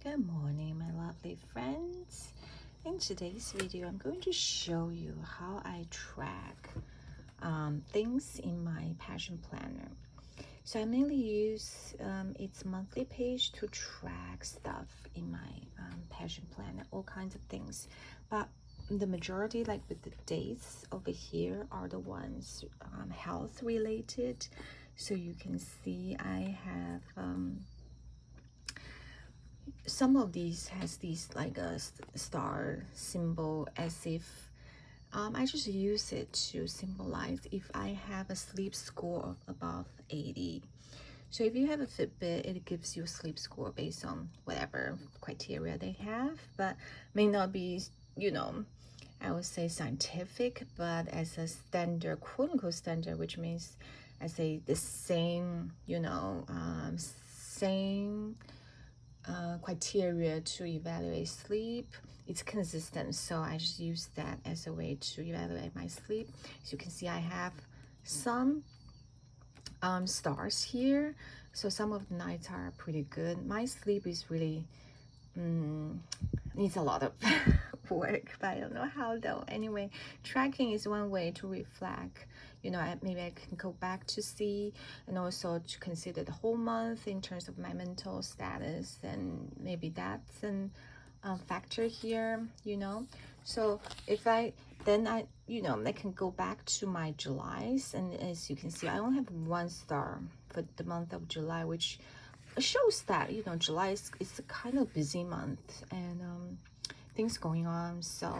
Good morning, my lovely friends. In today's video, I'm going to show you how I track things in my passion planner. So I mainly use its monthly page to track stuff in my passion planner, all kinds of things. But the majority, like with the dates over here, are the ones health related. So you can see I have some of these has these like a star symbol, as if I just use it to symbolize if I have a sleep score of above 80. So if you have a Fitbit, it gives you a sleep score based on whatever criteria they have, but may not be, I would say scientific, but as a standard, quote unquote standard, which means I say the same, same criteria to evaluate sleep. It's consistent, so I just use that as a way to evaluate my sleep. As you can see, I have some stars here, so some of the nights are pretty good. My sleep is really needs a lot of work, but I don't know how though. Anyway, tracking is one way to reflect. Maybe I can go back to see, and also to consider the whole month in terms of my mental status, and maybe that's an factor here. So if I can go back to my July's, and as you can see, I only have one star for the month of July, which shows that July is a kind of busy month, and things going on, so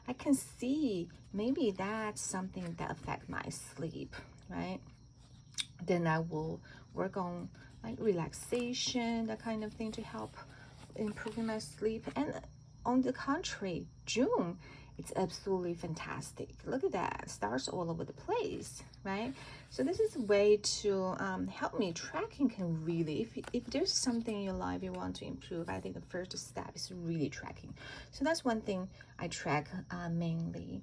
I can see maybe that's something that affect my sleep, right? Then I will work on like relaxation, that kind of thing, to help improving my sleep. And on the contrary, June, it's absolutely fantastic. Look at that, stars all over the place, right? So this is a way to help me. Tracking can really, if there's something in your life you want to improve, I think the first step is really tracking. So that's one thing I track mainly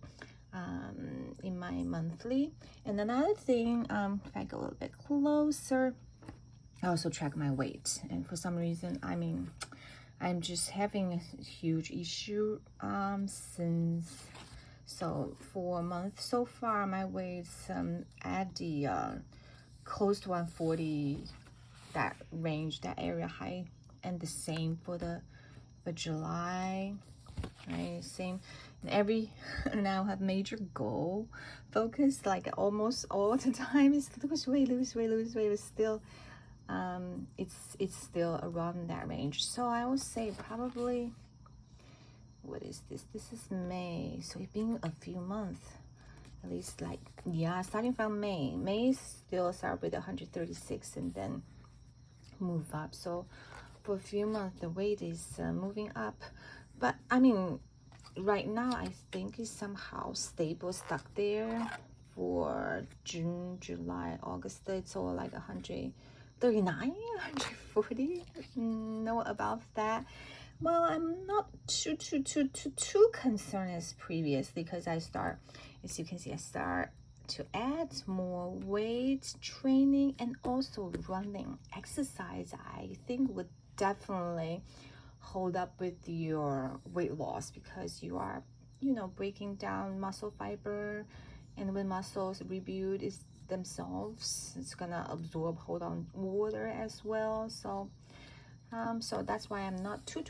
in my monthly. And another thing, if I go a little bit closer, I also track my weight. And for some reason, I'm just having a huge issue since, so for a month so far, my weight's at the close to 140, that range, that area high, and the same for July, right? Same. And now have major goal focus, like almost all the time is lose weight, but still it's still around that range. So I would say probably, what is this is May, so it's been a few months, at least, like, yeah, starting from May still start with 136 and then move up. So for a few months the weight is moving up, but right now I think it's somehow stable, stuck there. For June, July, August, it's all like 139, 140, no above that. Well, I'm not too concerned as previously, because as you can see, I start to add more weight training, and also running. Exercise, I think, would definitely hold up with your weight loss, because you are breaking down muscle fiber, and when muscles rebuild themselves, it's gonna absorb, hold on, water as well. So so that's why I'm not too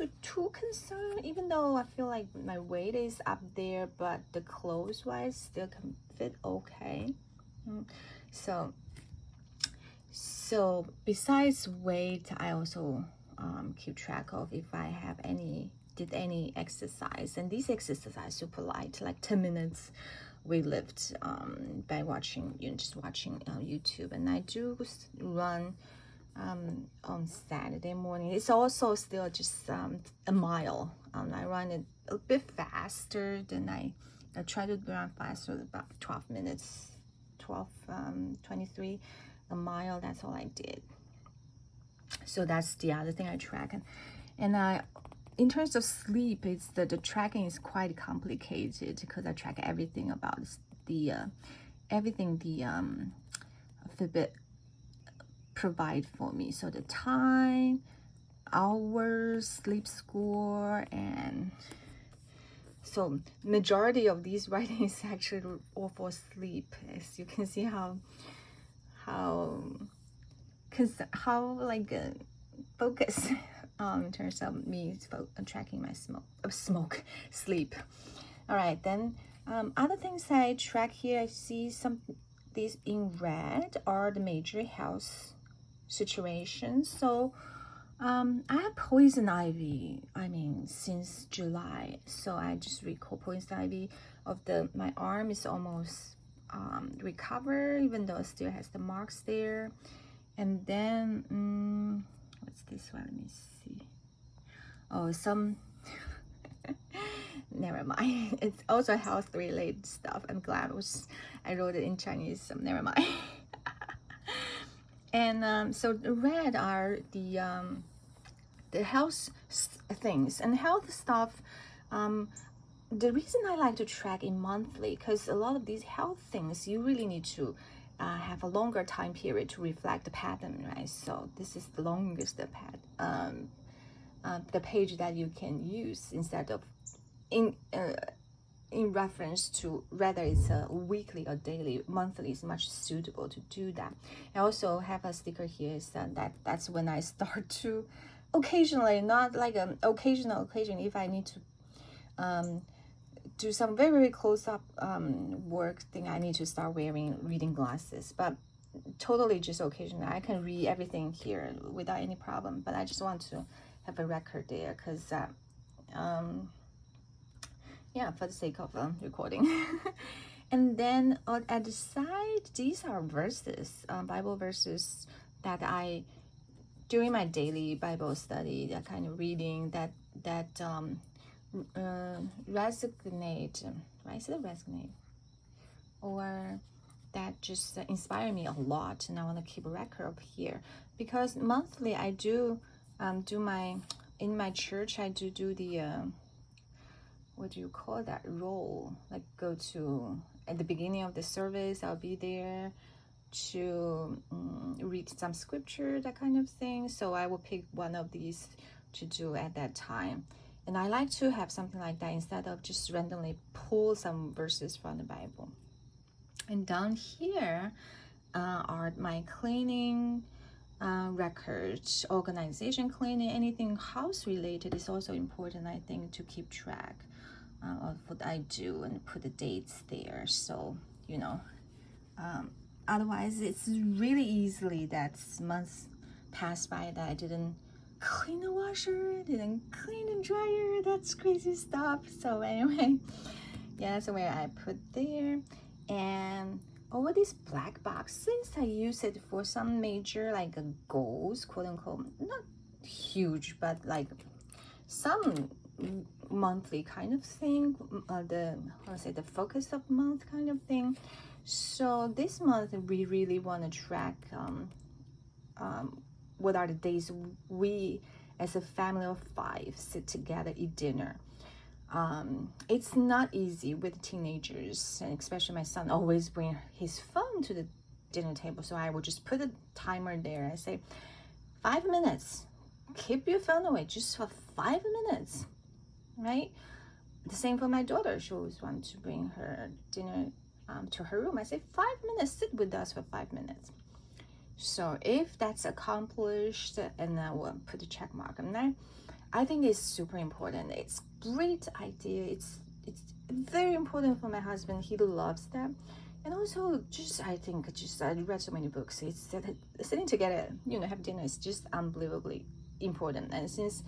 concerned, even though I feel like my weight is up there, but the clothes wise still can fit okay. So besides weight, I also keep track of if I have did any exercise, and these exercise super light, like 10 minutes we lift by watching YouTube. And I do run on Saturday morning. It's also still just a mile. I run it a bit faster than I try to run faster, about 12 minutes, 23 a mile. That's all I did. So that's the other thing I track. And I, in terms of sleep, it's the tracking is quite complicated, because I track everything about the everything the Fitbit provide for me. So the time, hours, sleep score, and so majority of these writings is actually all for sleep. As you can see how like focus in terms of me tracking my sleep. All right, then other things I track here, I see these in red are the major health situations. So I have poison ivy, since July. So I just recall poison ivy of my arm is almost recovered, even though it still has the marks there. And then what's this one? Let me see. Oh, some never mind. It's also health related stuff. I'm glad I wrote it in Chinese, so never mind. And so the red are the health things and health stuff. The reason I like to track in monthly, because a lot of these health things you really need to have a longer time period to reflect the pattern, right? So this is the longest the page that you can use instead of in reference to whether it's a weekly or daily. Monthly is much suitable to do that. I also have a sticker here, is that's when I start to occasionally, not like an occasion, if I need to do some very, very close-up work thing, I need to start wearing reading glasses. But totally just occasionally, I can read everything here without any problem. But I just want to have a record there, because yeah, for the sake of recording. And then at the side, these are verses, Bible verses that I, during my daily Bible study, that kind of reading, that resonate, right? Is it resonate? Or that just inspire me a lot, and I want to keep a record of here, because monthly I do in my church I do the what do you call that role, like go to at the beginning of the service, I'll be there to read some scripture, that kind of thing. So I will pick one of these to do at that time. And I like to have something like that instead of just randomly pull some verses from the Bible. And down here are my cleaning records, organization, cleaning, anything house related is also important, I think, to keep track of what I do and put the dates there. So, otherwise it's really easily that months pass by that I didn't clean the washer, didn't clean the dryer. That's crazy stuff. So anyway, yeah, that's where I put there. And over these black boxes, I use it for some major like goals, quote unquote, not huge, but like some monthly kind of thing, the focus of month kind of thing. So this month we really want to track what are the days we as a family of 5 sit together, eat dinner. It's not easy with teenagers, and especially my son always bring his phone to the dinner table. So I will just put a timer there. I say 5 minutes, keep your phone away just for 5 minutes, right? The same for my daughter. She always wants to bring her dinner to her room. I say 5 minutes, sit with us for 5 minutes. So if that's accomplished, and I will put a check mark on that. I think it's super important. It's great idea. It's very important for my husband. He loves that. And also I read so many books. It's sitting together, have dinner is just unbelievably important. And since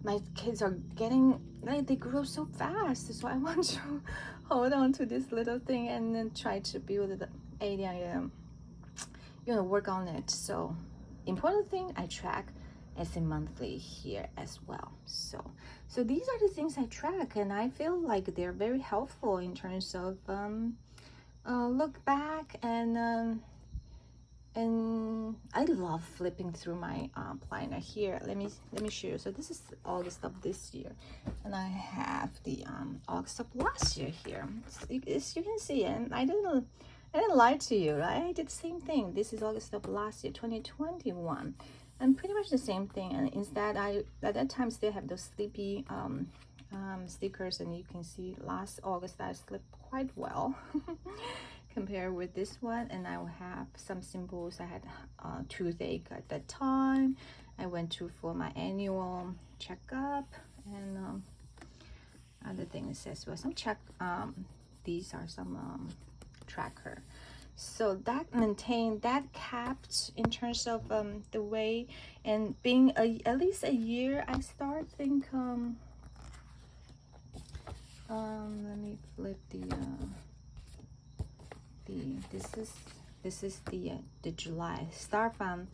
my kids are getting, they grow so fast, so I want to hold on to this little thing and then try to build it, work on it. So important thing I track as a monthly here as well. So these are the things I track, and I feel like they're very helpful in terms of look back, and I love flipping through my planner here. Let me show you. So this is August of this year, and I have the August of last year here. As you can see, and I didn't lie to you, right? I did the same thing. This is August of last year, 2021. and pretty much the same thing. And instead, I at that time still have those sleepy stickers, and you can see last August I slept quite well compared with this one. And I will have some symbols. I had toothache at that time. I went to for my annual checkup, and other things as well. Some these are some tracker. So that maintained, that kept in terms of the weight, and being at least a year. I start think let me flip this is the July, start from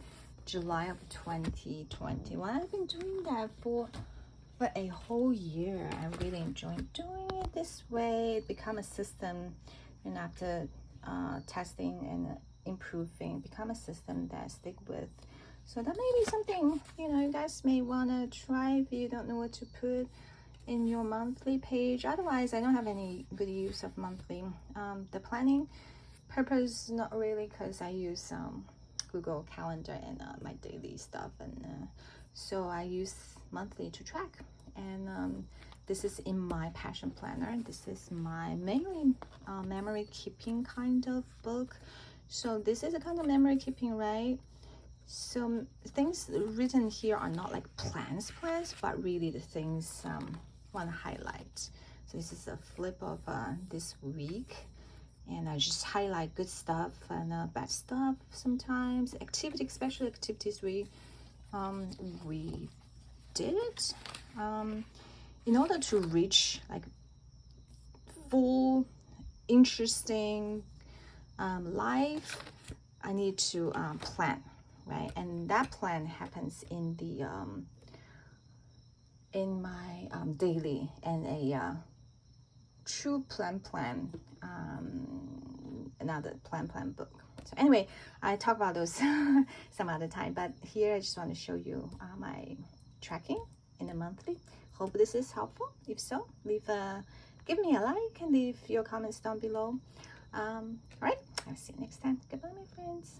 July of 2021. I've been doing that for a whole year. I really enjoyed doing it this way. It become a system, and after testing and improving, become a system that I stick with. So that may be something, you know, you guys may want to try if you don't know what to put in your monthly page. Otherwise, I don't have any good use of monthly. The planning purpose, not really, because I use Google Calendar and my daily stuff, and so I use monthly to track. And this is in my passion planner. This is my mainly memory keeping kind of book. So this is a kind of memory keeping, right? So things written here are not like plans, but really the things want to highlight. So this is a flip of this week, and I just highlight good stuff and bad stuff sometimes. Activity, especially activities we did in order to reach like full interesting life. I need to plan, right? And that plan happens in the in my daily, and a true plan another plan book. So anyway, I talk about those some other time, but here I just want to show you my tracking in the monthly. Hope this is helpful. If so, give me a like and leave your comments down below. All right, I'll see you next time. Goodbye, my friends.